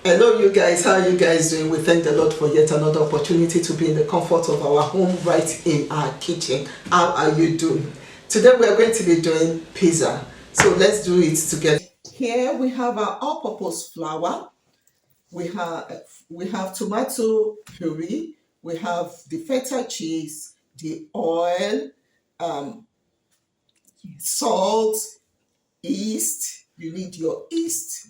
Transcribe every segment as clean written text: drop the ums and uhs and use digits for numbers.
Hello you guys, how are you guys doing? We thank the Lord for yet another opportunity to be in the comfort of our home, right in our kitchen. How are you doing? Today we are going to be doing pizza. So let's do it together. Here we have our all-purpose flour. We have tomato puree. We have the feta cheese, the oil, salt, yeast. You need your yeast.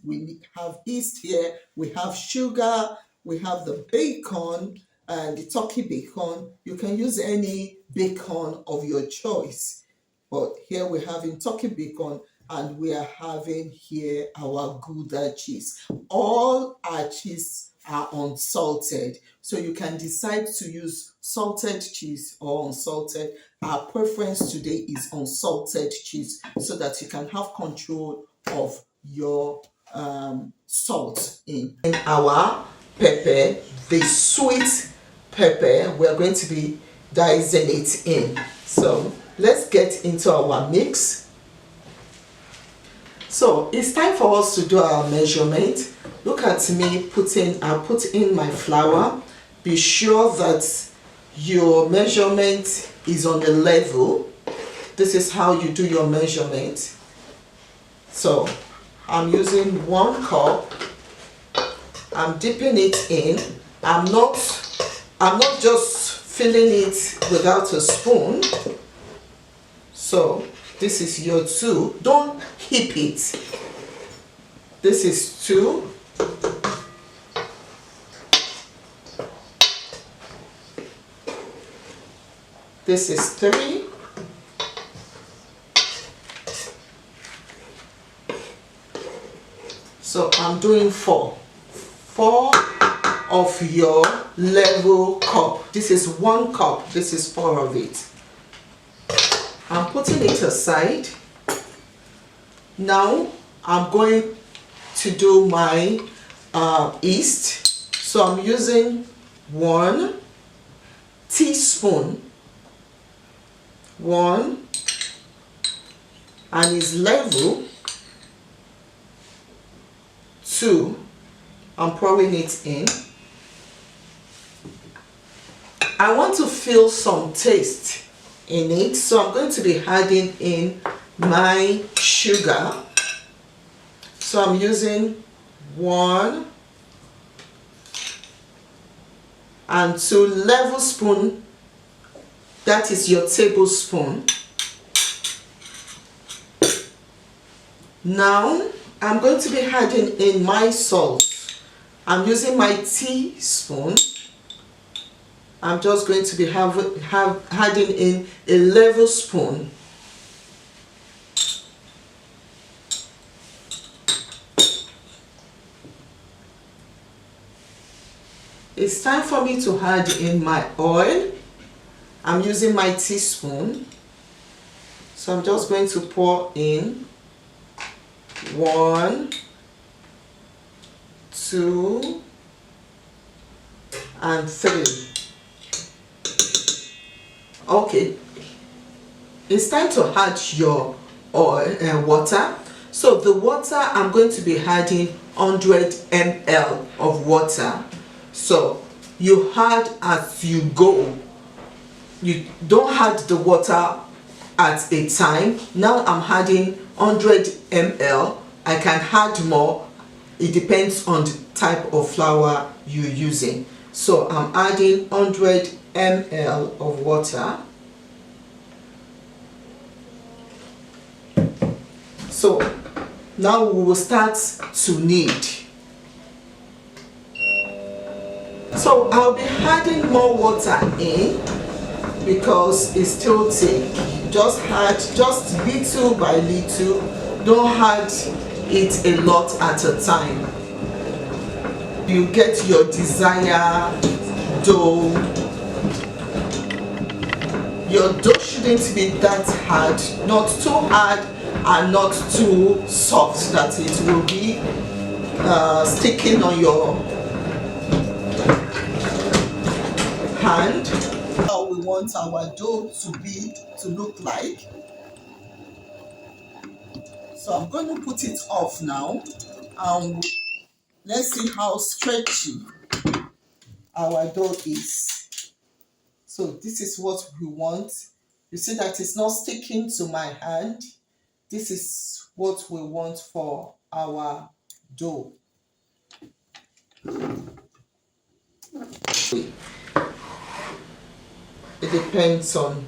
Have yeast here. We have sugar. We have the bacon and the turkey bacon. You can use any bacon of your choice, but here we're having turkey bacon, and we are having here our Gouda cheese. All our cheese are unsalted, so you can decide to use salted cheese or unsalted. Our preference today is unsalted cheese, so that you can have control of your salt in our pepper, the sweet pepper. We're going to be dicing it in. So let's get into our mix. So it's time for us to do our measurement. Look at me I put in my flour. Be sure that your measurement is on the level. This is how you do your measurement. So I'm using 1 cup. I'm dipping it in. I'm not just filling it without a spoon. So this is your 2. Don't heap it. This is 2. This is 3. So I'm doing 4. 4 of your level cup. This is 1 cup. This is 4 of it. I'm putting it aside. Now I'm going to do my yeast. So I'm using 1 teaspoon. 1, and is level. 2, I'm pouring it in. I want to feel some taste in it, so I'm going to be adding in my sugar. So I'm using 1 and 2 level spoon. That is your tablespoon. Now I'm going to be adding in my salt. I'm using my teaspoon. I'm just going to be adding in a level spoon. It's time for me to add in my oil. I'm using my teaspoon. So I'm just going to pour in 1, 2, and 3. Okay, it's time to add your oil and water. So the water, I'm going to be adding 100 ml of water. So you add as you go. You don't add the water at a time. Now I'm adding 100 ml. I can add more. It depends on the type of flour you're using. So I'm adding 100 ml of water. So now we will start to knead. So I'll be adding more water in because it's still thick. Just add just little by little. Don't add it a lot at a time. You get your desired dough. Your dough shouldn't be that hard, not too hard and not too soft that it will be sticking on your hand. How we want our dough to look like. So I'm going to put it off now. let's see how stretchy our dough is. So this is what we want. You see that it's not sticking to my hand. This is what we want for our dough. It depends on,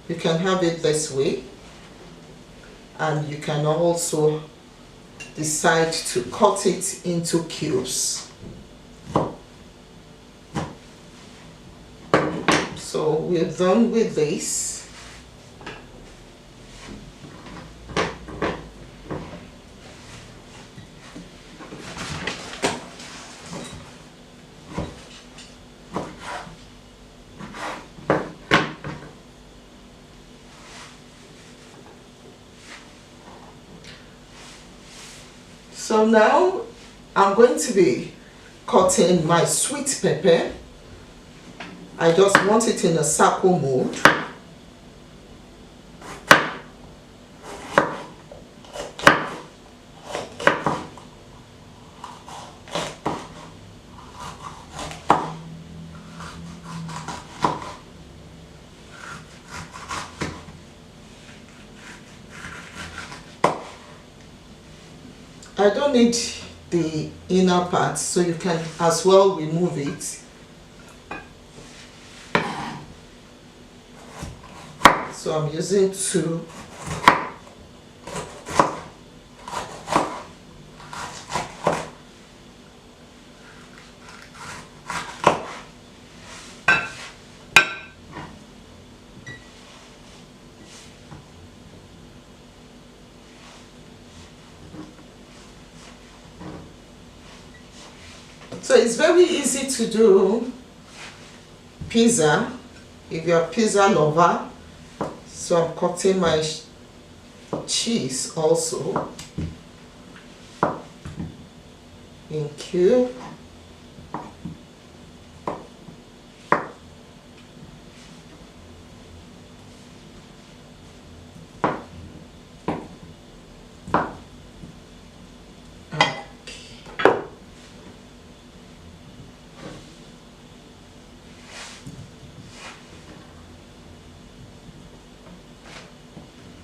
you can have it this way, and you can also decide to cut it into cubes. So we're done with this. So now I'm going to be cutting my sweet pepper. I just want it in a circle mold. I don't need the inner part, so you can as well remove it. So I'm using two. So it's very easy to do pizza if you're a pizza lover. So I'm cutting my cheese also in cube.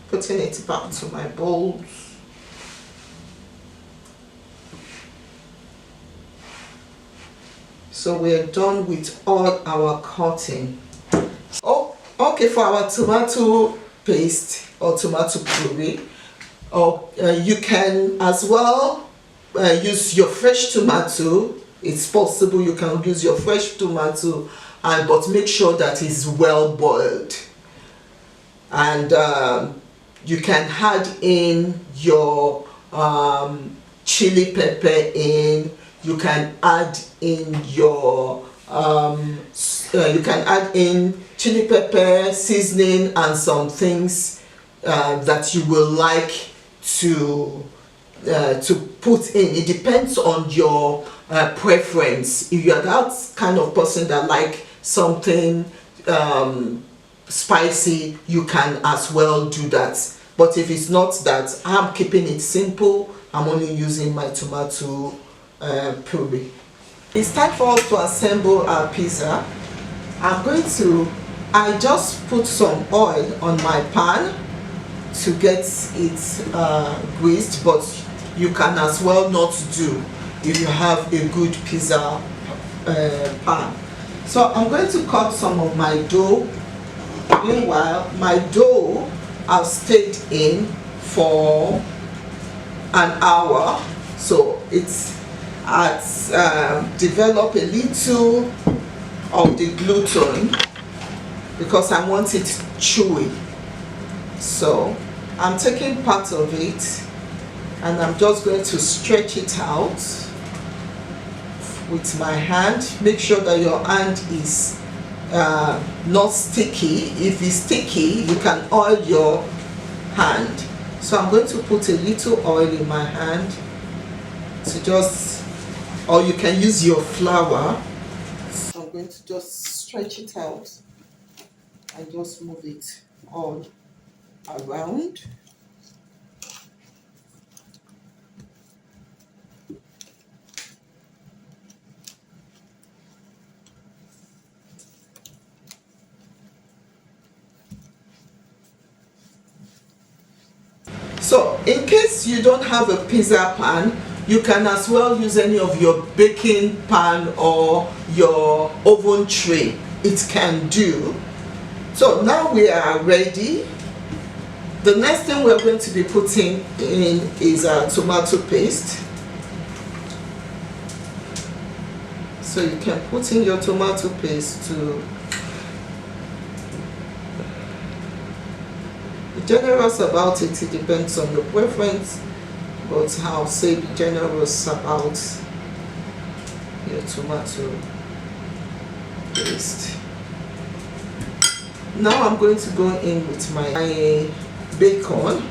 Putting it back to my bowls. So we're done with all our cutting. Oh, okay, for our tomato paste or tomato puree, or you can as well use your fresh tomato. It's possible you can use your fresh tomato, but make sure that it's well boiled. And you can add in your chili pepper in. You can add in your chili pepper seasoning and some things that you will like to put in. It depends on your preference. If you're that kind of person that like something spicy, you can as well do that. But if it's not that, I'm keeping it simple. I'm only using my tomato puree. It's time for us to assemble our pizza. I just put some oil on my pan to get it greased, but you can as well not do if you have a good pizza pan. So I'm going to cut some of my dough. Meanwhile, my dough I've stayed in for an hour, so it's developed a little of the gluten because I want it chewy. So I'm taking part of it and I'm just going to stretch it out with my hand. Make sure that your hand is not sticky. If it's sticky, you can oil your hand. So I'm going to put a little oil in my hand to just, or you can use your flour. So I'm going to just stretch it out and just move it all around. So in case you don't have a pizza pan, you can as well use any of your baking pan or your oven tray. It can do. So now we are ready. The next thing we're going to be putting in is our tomato paste. So you can put in your tomato paste to be generous about it. It depends on your preference, but I'll say be generous about your tomato paste. Now I'm going to go in with my bacon.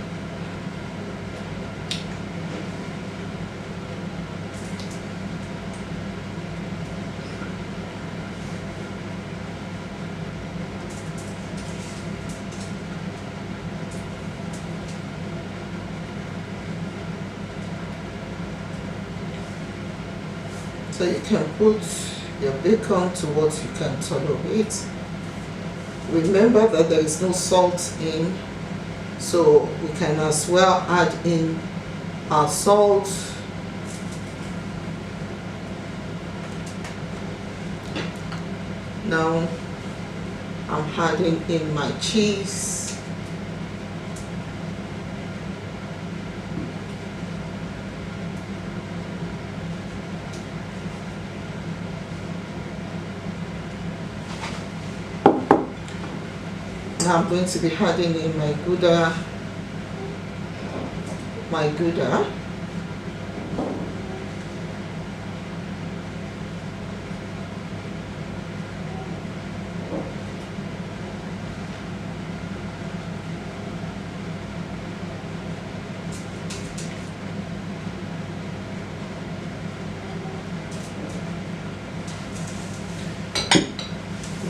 So you can put your bacon to what you can tolerate. Remember that there is no salt in, so we can as well add in our salt. Now I'm adding in my cheese. Now I'm going to be adding in my Gouda.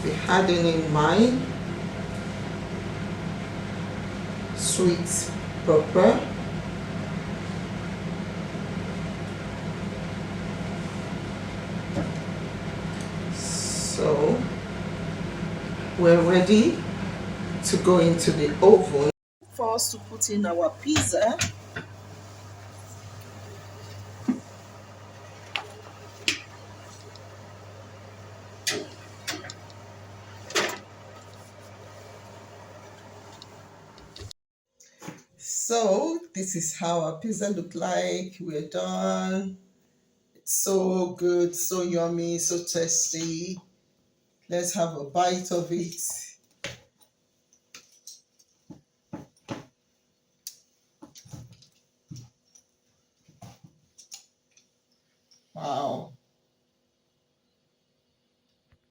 Be adding in my sweet pepper. So we're ready to go into the oven for us to put in our pizza. So this is how our pizza look like. We're done. It's so good, so yummy, so tasty. Let's have a bite of it. Wow.